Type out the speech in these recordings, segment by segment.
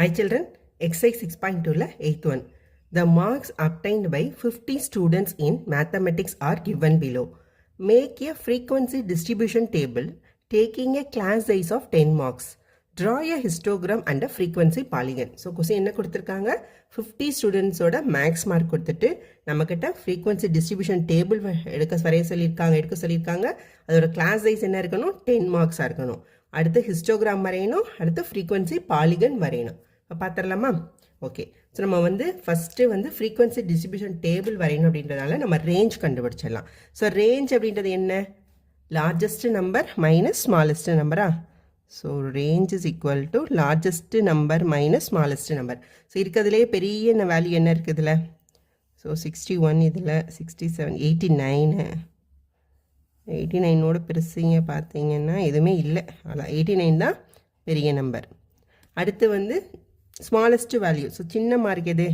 Hi children, exercise 6.2 la 8th one. The marks obtained by 50 students in mathematics are given below. Make a frequency distribution table taking a class size of 10 marks. Draw a histogram and a frequency polygon. So question என்ன கொடுத்திருக்காங்க 50 students ஓட max mark கொடுத்துட்டு நமக்கிட்ட frequency distribution table எடுக்க சொல்லியிருக்காங்க அதோட class size என்ன இருக்கணும் 10 marks இருக்கணும். அடுத்து histogram வரையணும், அடுத்து frequency polygon வரையணும். பார்த்துடலாமா? ஓகே, ஸோ நம்ம வந்து ஃபஸ்ட்டு வந்து ஃப்ரீக்வன்சி டிஸ்ட்ரிபியூஷன் டேபிள் வரையணும் அப்படின்றதால நம்ம ரேஞ்ச் கண்டுபிடிச்சிடலாம். ஸோ ரேஞ்ச் அப்படின்றது என்ன? லார்ஜஸ்ட் நம்பர் மைனஸ் ஸ்மாலஸ்ட் நம்பரா? So range is equal to largest number minus smallest number. So இருக்கிறதுலே பெரிய வேல்யூ என்ன இருக்குதுல? ஸோ 61, இதில் 67, 89 பெருசுங்க பார்த்தீங்கன்னா எதுவுமே இல்லை. அதான் 89 தான் பெரிய நம்பர். அடுத்து வந்து ஸ்மாலஸ்ட் வேல்யூ. ஸோ சின்ன மார்க் எது?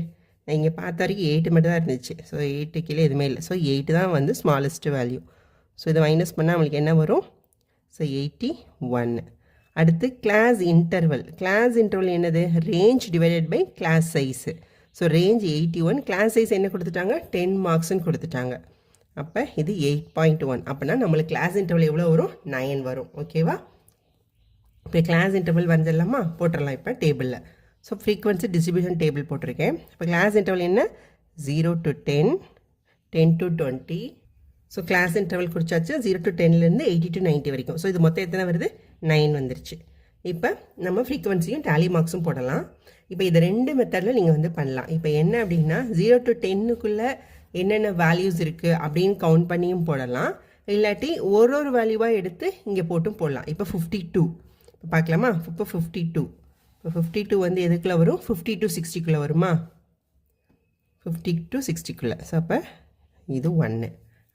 நான் இங்கே பார்த்த வரைக்கும் 8 மட்டும் தான் இருந்துச்சு. ஸோ 8 கீழே எதுவுமே இல்லை. ஸோ 8 தான் வந்து ஸ்மாலஸ்ட் வேல்யூ. ஸோ இதை மைனஸ் பண்ணால் நம்மளுக்கு என்ன வரும்? ஸோ 81. அடுத்து கிளாஸ் இன்டர்வல். கிளாஸ் இன்டர்வல் என்னது? Range divided by class size. So range 81, class size என்ன கொடுத்துட்டாங்க? 10 மார்க்ஸ்ன்னு கொடுத்துட்டாங்க. அப்போ இது 8.1. அப்படின்னா நம்மளுக்கு கிளாஸ் இன்டர்வல் எவ்வளோ வரும்? 9 வரும். ஓகேவா? இப்போ கிளாஸ் இன்டர்வல் வரைஞ்சிடலாமா? போட்டுடலாம் இப்போ டேபிளில். ஸோ ஃப்ரீக்வன்சி டிஸ்ட்ரிபியூஷன் டேபிள் போட்டிருக்கேன். இப்போ கிளாஸ் இன்டர்வல் என்ன? 0 to 10, 10 to 20. So class interval குறிச்சாச்சு 0 to 10லேருந்து 80 to 90 வரைக்கும். ஸோ இது மொத்தம் எத்தனை வருது? 9 வந்துருச்சு. இப்போ நம்ம ஃப்ரீக்வன்சியும் டேலி மார்க்ஸும் போடலாம். இப்போ இதை 2 மெத்தடில் நீங்கள் வந்து பண்ணலாம். இப்போ என்ன அப்படின்னா 0 to 10க்குள்ளே என்னென்ன வேல்யூஸ் இருக்குது அப்படின்னு கவுண்ட் பண்ணியும் போடலாம். இல்லாட்டி ஒரு வேல்யூவாக எடுத்து இங்கே போட்டும் போடலாம். இப்போ 52 இப்போ பார்க்கலாமா? இப்போ 52 இப்போ 52 வந்து எதுக்குள்ளே வரும்? 50 to 60க்குள்ளே வருமா? 50 to 60க்குள்ளே. ஸோ அப்போ இது 1.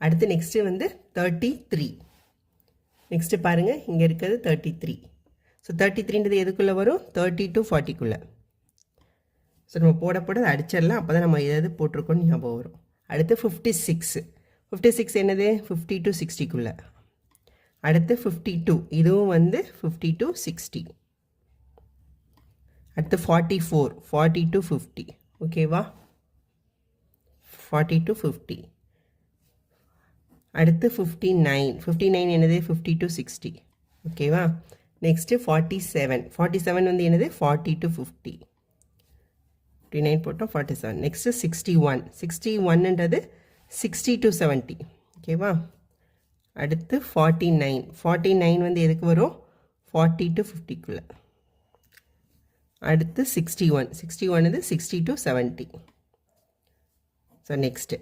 அடுத்து நெக்ஸ்ட்டு வந்து 33. நெக்ஸ்ட்டு பாருங்கள், இங்கே இருக்கிறது 33. ஸோ 33ன்றது எதுக்குள்ளே வரும்? 30 to 40க்குள்ளே. ஸோ நம்ம போட அடிச்சிடலாம். அப்போ தான் நம்ம எதாவது போட்டிருக்கோன்னு ஞாபகம் வரும். அடுத்து 56. 56 என்னது? 50 to 60க்குள்ளே. அடுத்து 52, இதுவும் வந்து 50 to 60. அடுத்து 44, 40 to 50. ஓகேவா? 40 to 50. அடுத்து 59. 59 என்னது? 50 to 60. ஓகேவா? நெக்ஸ்ட்டு 47. 47 வந்து என்னது? 40 to 50. 59 போட்டோம், 47. நெக்ஸ்ட்டு 61. 61ன்றது 60 to 70. ஓகேவா? அடுத்து 49. 49 வந்து எதுக்கு வரும்? 40 to 50க்குள்ளே. அடுத்து 61. 61 இது 60 to 70. ஸோ நெக்ஸ்ட்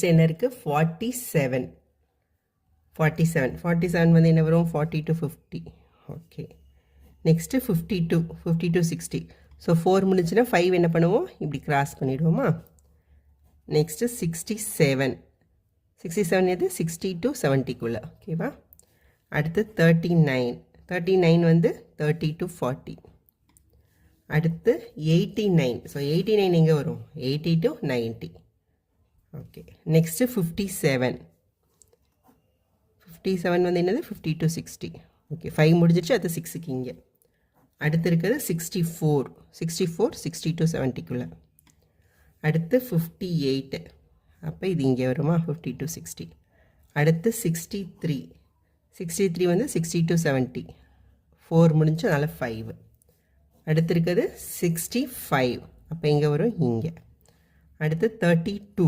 என்ன இருக்குது? 47. 47 வந்து என்ன வரும்? 40 to 50. Okay, next 52. 50 to 60. So 4 முடிஞ்சுன்னா 5 என்ன பண்ணுவோம்? இப்படி கிராஸ் பண்ணிவிடுவோமா? நெக்ஸ்ட்டு 67. 67 எது? 60 to 70க்குள்ளே. ஓகேவா? அடுத்து 39. 39 வந்து 30 to 40. அடுத்து 89. ஸோ 89 எங்கே வரும்? 80 to 90. Okay, next 57. 57 வந்து என்னது? 50 to 60. ஓகே, 5 முடிஞ்சிருச்சு. அது 6க்கு இங்கே. அடுத்து இருக்கிறது 64. 64 60 to 70க்குள்ளே. அடுத்து 58. அப்போ இது இங்கே வருமா? 50 to 60. அடுத்து 63. 63 வந்து 60 to 70. 4 முடிஞ்சு, அதனால் 5. அடுத்து இருக்கிறது 65. அப்போ எங்கே வரும்? இங்கே. அடுத்து 32.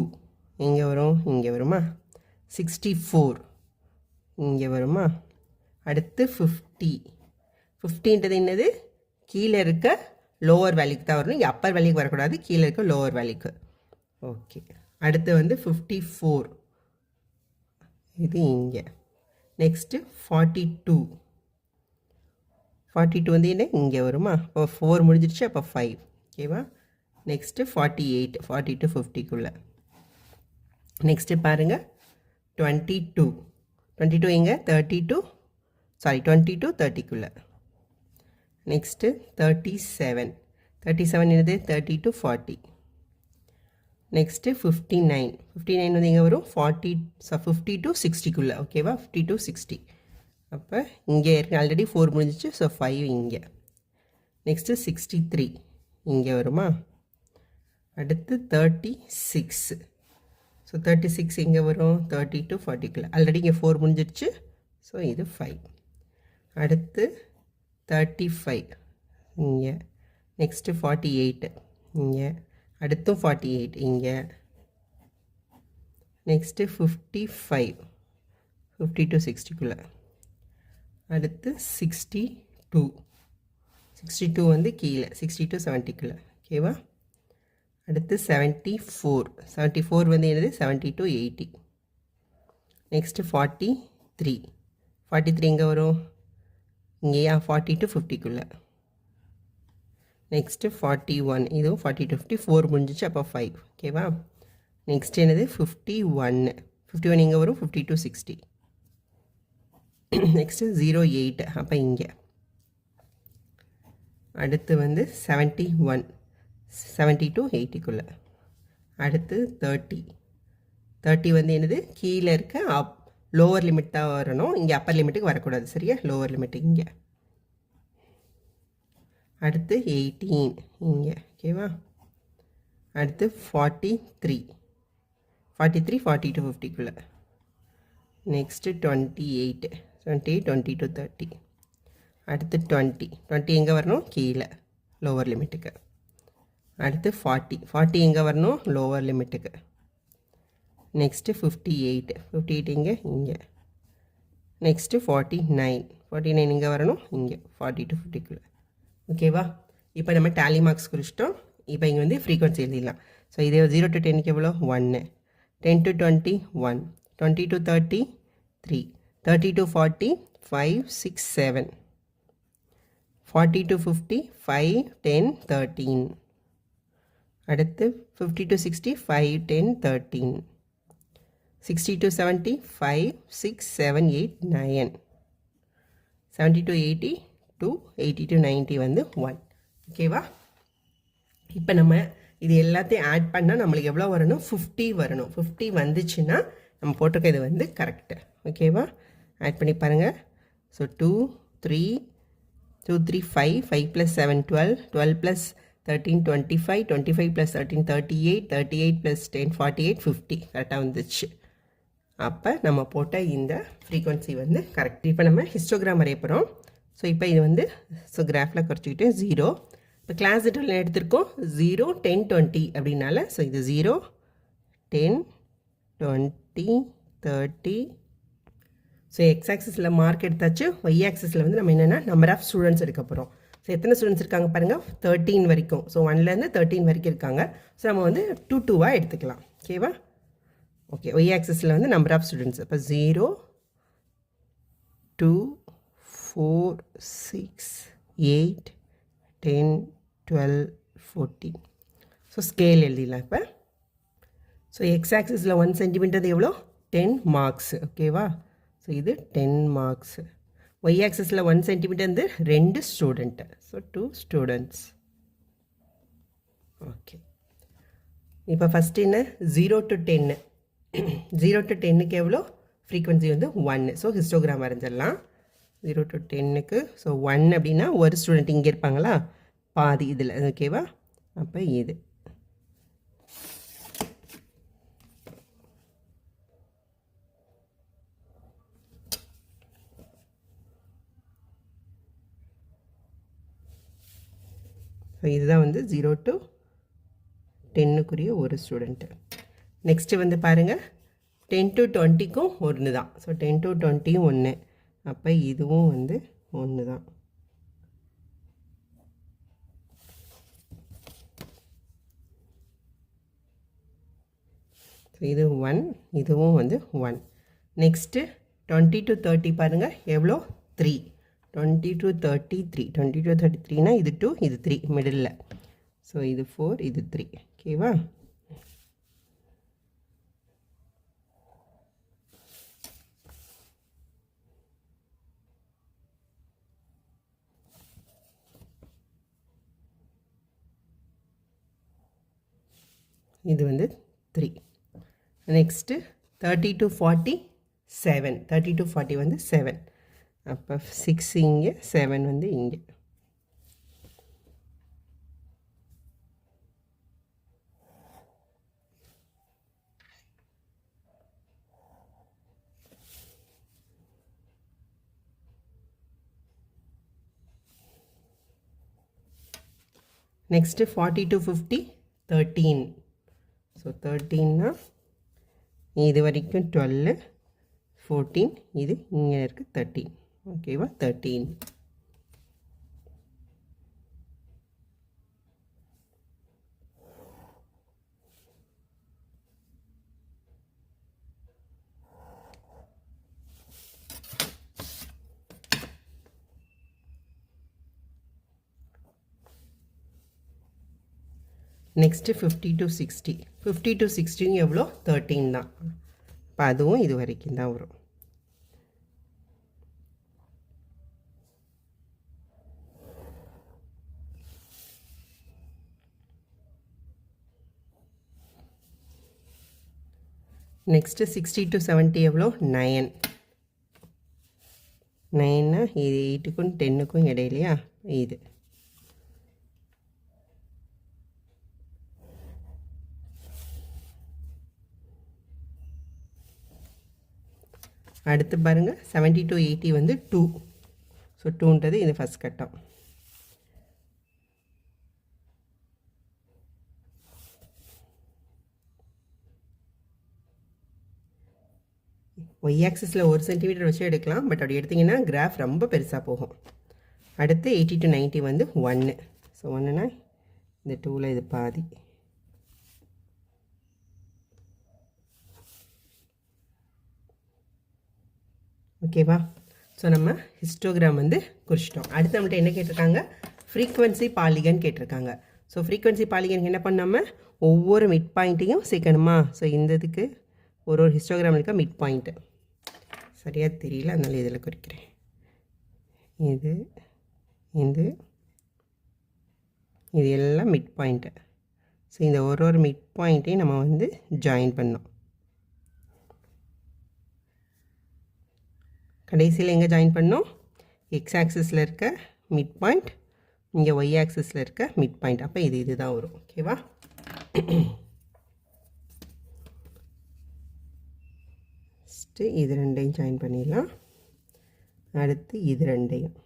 எங்கே வரும்? இங்கே வருமா? 64 இங்கே வருமா? அடுத்து 50. 50ன்றது என்னது? கீழே இருக்க லோவர் வேல்யூக்கு தான் வரணும். இங்கே அப்பர் வேல்யூக்கு வரக்கூடாது, கீழே இருக்க லோவர் வேல்யூக்கு. ஓகே, அடுத்து வந்து 54. இது இங்கே. நெக்ஸ்ட்டு 42. 42 வந்து என்ன? இங்கே வருமா? அப்போ 4 முடிஞ்சிருச்சு. அப்போ 5. ஓகேவா? நெக்ஸ்ட்டு 48. 40 to 50க்குள்ளே. நெக்ஸ்ட்டு பாருங்கள் 22. 22 எங்கே? 20 to 30க்குள்ளே. நெக்ஸ்ட்டு 37. 37 என்னது? 30 to 40. நெக்ஸ்ட்டு 59. 59 வந்து எங்கே வரும்? 50 to 60க்குள்ளே. ஓகேவா? 50 to 60. அப்போ இங்கே இருக்கு, ஆல்ரெடி 4 முடிஞ்சிச்சு. ஸோ 5 இங்கே. நெக்ஸ்ட்டு 63 இங்கே வருமா, அடுத்து 36. ஸோ 36 இங்கே வரும், 30 to 40 ஆல்ரெடி இங்கே 4 முடிஞ்சிடுச்சு. ஸோ இது 5. அடுத்து 35 இங்கே, நெக்ஸ்ட்டு 48 இங்கே, அடுத்தும் 48 இங்கே, நெக்ஸ்ட்டு 55 50 to 60 அடுத்து 62 வந்து கீழே 60 to 70 ஓகேவா. அடுத்து 74 வந்து என்னது 70 to 80. நெக்ஸ்ட்டு 43 இங்கே வரும், இங்கேயா 40 to 50 நெக்ஸ்ட்டு 41 இதுவும் 40 to 50 4 முடிஞ்சிச்சு, அப்போ 5 ஓகேவா. நெக்ஸ்ட் என்னது 51 இங்கே வரும் 50 to 60. நெக்ஸ்ட்டு 08 அப்போ இங்கே. அடுத்து வந்து 71 70 to 80 அடுத்து 30 வந்து என்னது கீழே இருக்க லோவர் லிமிட் தான் வரணும், இங்கே அப்பர் லிமிட்டுக்கு வரக்கூடாது சரியா, லோவர் லிமிட்டு இங்கே. அடுத்து 18 இங்கே ஓகேவா. அடுத்து 43 40 to 50 நெக்ஸ்ட்டு 28 20 to 30. அடுத்து 20 எங்கே வரணும் கீழே லோவர் லிமிட்டுக்கு. அடுத்து 40 எங்கே வரணும் லோவர் லிமிட்டுக்கு. நெக்ஸ்ட்டு 58 இங்கே. நெக்ஸ்ட்டு 49 இங்கே வரணும் இங்கே 40 to 50 ஓகேவா. இப்போ நம்ம டேலி மார்க்ஸ் குறிச்சிட்டோம். இப்போ இங்கே வந்து ஃப்ரீக்வன்சி எழுதிடலாம். ஸோ இதே 0 to 10க்கு எவ்வளோ 1, 10 to 20 1, 20 to 30 3, 30 to 40 5 6 7, 40 to 50 5 10 13. அடுத்து 50 to 60 5 10 13, 60 to 70 5 6 7 8 9, 70 to 80 2, 80 to 90 வந்து 1 ஓகேவா. இப்போ நம்ம இது எல்லாத்தையும் ஆட் பண்ணால் நம்மளுக்கு எவ்வளோ வரணும் 50 வரணும். 50 வந்துச்சுன்னா நம்ம போட்டிருக்க இது வந்து கரெக்டு ஓகேவா. ஆட் பண்ணி பாருங்கள். ஸோ 2 3 5 + 7 12 + 13 25 25 + 13 38 + 10 48 50 கரெக்டாக வந்துச்சு. அப்போ நம்ம போட்ட இந்த ஃப்ரீக்வன்சி வந்து கரெக்ட். இப்போ நம்ம ஹிஸ்டோகிராம் வரைய போகிறோம். ஸோ இப்போ இது வந்து கிராஃபில் குறைச்சிக்கிட்டு 0. இப்போ கிளாஸ் டெட்டல் எடுத்திருக்கோம் 0 10 20 அப்படின்னால. ஸோ இது 0 10 20 30. ஸோ எக்ஸ் ஆக்சிஸில் மார்க் எடுத்தாச்சு. ஒய் ஆக்சிஸில் வந்து நம்ம என்னென்னா நம்பர் ஆஃப் ஸ்டூடெண்ட்ஸ் எடுக்க போகிறோம். ஸோ எத்தனை ஸ்டூடெண்ட்ஸ் இருக்காங்க பாருங்கள் 13 வரைக்கும். ஸோ 1லேருந்து 13 வரைக்கும் இருக்காங்க. ஸோ நம்ம வந்து 2 எடுத்துக்கலாம் ஓகேவா. ஓகே, ஒய் ஆக்சிஸில் வந்து நம்பர் ஆஃப் ஸ்டூடெண்ட்ஸ். இப்போ 0 2 4 6 8 10 12 14. ஸோ ஸ்கேல் எழுதிடலாம் இப்போ. ஸோ எக்ஸ் ஆக்சிஸில் 1 சென்டிமீட்டர் எவ்வளோ 10 மார்க்ஸ் ஓகேவா. ஸோ இது 10 மார்க்ஸ். ஒய் ஆக்சிஸில் 1 சென்டிமீட்டர் வந்து 2 ஸ்டூடெண்ட்டு. So 2 students okay. இப்போ ஃபஸ்ட்டு என்ன 0 to 10 0 to 10க்கு எவ்வளோ ஃப்ரீக்வன்சி வந்து 1. ஸோ ஹிஸ்டோகிராம் வரைஞ்சிடலாம் 0 to 10க்கு. ஸோ 1 அப்படின்னா ஒரு ஸ்டூடெண்ட் இங்கே இருப்பாங்களா பாதி இதில் ஓகேவா. அப்போ இது ஸோ இதுதான் வந்து 0 to 10க்குரிய ஒரு ஸ்டூடெண்ட்டு. நெக்ஸ்ட்டு வந்து பாருங்கள் 10 to 20க்கும் 1 தான். So 10 to 20யும் 1. அப்போ இதுவும் வந்து 1 தான். ஸோ இது 1 இதுவும் வந்து 1. நெக்ஸ்ட்டு 20 to 30 பாருங்கள் எவ்வளோ 3. 20 to 33 20 to 33னா இது 2 இது 3 மிடில். ஸோ இது 4 இது 3 ஓகேவா. இது வந்து 3. Next 30 to 40 7. 30 to 40 வந்து 7. அப்போ 6 இங்கே 7 வந்து இங்கே. Next 40 to 50 13. ஸோ 13னா இது வரைக்கும் 12, 14, இது இங்கே இருக்குது 13. ஓகேவா? 13. Next 50 to 60. 50 to 60 எவ்வளோ? 13 தான். இப்போ அதுவும் இது வரைக்கும் தான் வரும். நெக்ஸ்ட்டு 60 to 70 எவ்வளோ? 9. 9னா இது 8க்கும் 10க்கும் இடையிலையா இது. அடுத்து பாருங்கள் 70 to 80 வந்து 2. ஸோ 2ன்றது இது ஃபஸ்ட் கட்டம். ஒய் ஆக்சிஸில் 1 சென்டிமீட்டர் வச்சு எடுக்கலாம், பட் அப்படி எடுத்திங்கன்னா கிராஃப் ரொம்ப பெருசாக போகும். அடுத்து 80 to 90 வந்து 1. ஸோ 1னா இந்த 2ல் இது பாதி. ஓகேவா? ஸோ நம்ம ஹிஸ்டோகிராம் வந்து குறிச்சிட்டோம். அடுத்து நம்மகிட்ட என்ன கேட்டிருக்காங்க? ஃப்ரீக்வன்சி பாலிகன் கேட்டிருக்காங்க. ஸோ ஃப்ரீக்வன்சி பாலிகனுக்கு என்ன பண்ணாமல் ஒவ்வொரு மிட் பாயிண்ட்டையும் சேர்க்கணுமா? ஸோ இந்த இதுக்கு ஒரு ஹிஸ்டோகிராம் இருக்க மிட் பாயிண்ட்டு சரியாக தெரியல, அதனால இதில் குறிக்கிறேன். இது இது இது எல்லாம் மிட் பாயிண்ட்டு. ஸோ இந்த ஒரு மிட் பாயிண்ட்டையும் நம்ம வந்து ஜாயின் பண்ணோம். கடைசியில் எங்கே ஜாயின் பண்ணோம்? எக்ஸ் ஆக்சிஸில் இருக்க மிட் பாயிண்ட், இங்கே ஒய் ஆக்சிஸில் இருக்க மிட் பாயிண்ட். அப்போ இது தான் வரும். ஓகேவா? ஃபஸ்ட்டு இது ரெண்டையும் ஜாயின் பண்ணிடலாம். அடுத்து இது ரெண்டையும்,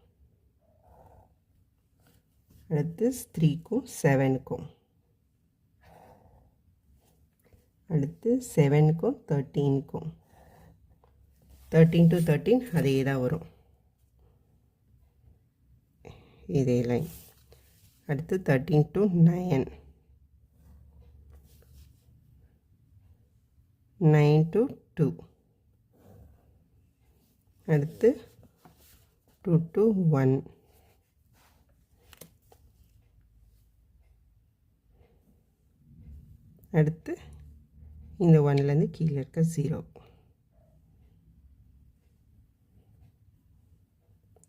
அடுத்து 3க்கும் 7க்கும், அடுத்து 7க்கும் 13க்கும், 13 to 13 அதே தான் வரும், இதே லைன். அடுத்து 13 to 9, 9 to 2, அடுத்து 2 to 1, அடுத்து இந்த 1லேருந்து கீழே இருக்க 0.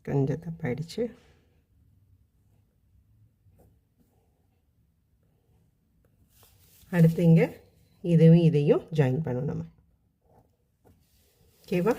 கொஞ்சம் தப்பாயிடுச்சு. அடுத்து இங்கே இதையும் ஜாயின் பண்ணணும் நம்ம. ஓகேவா?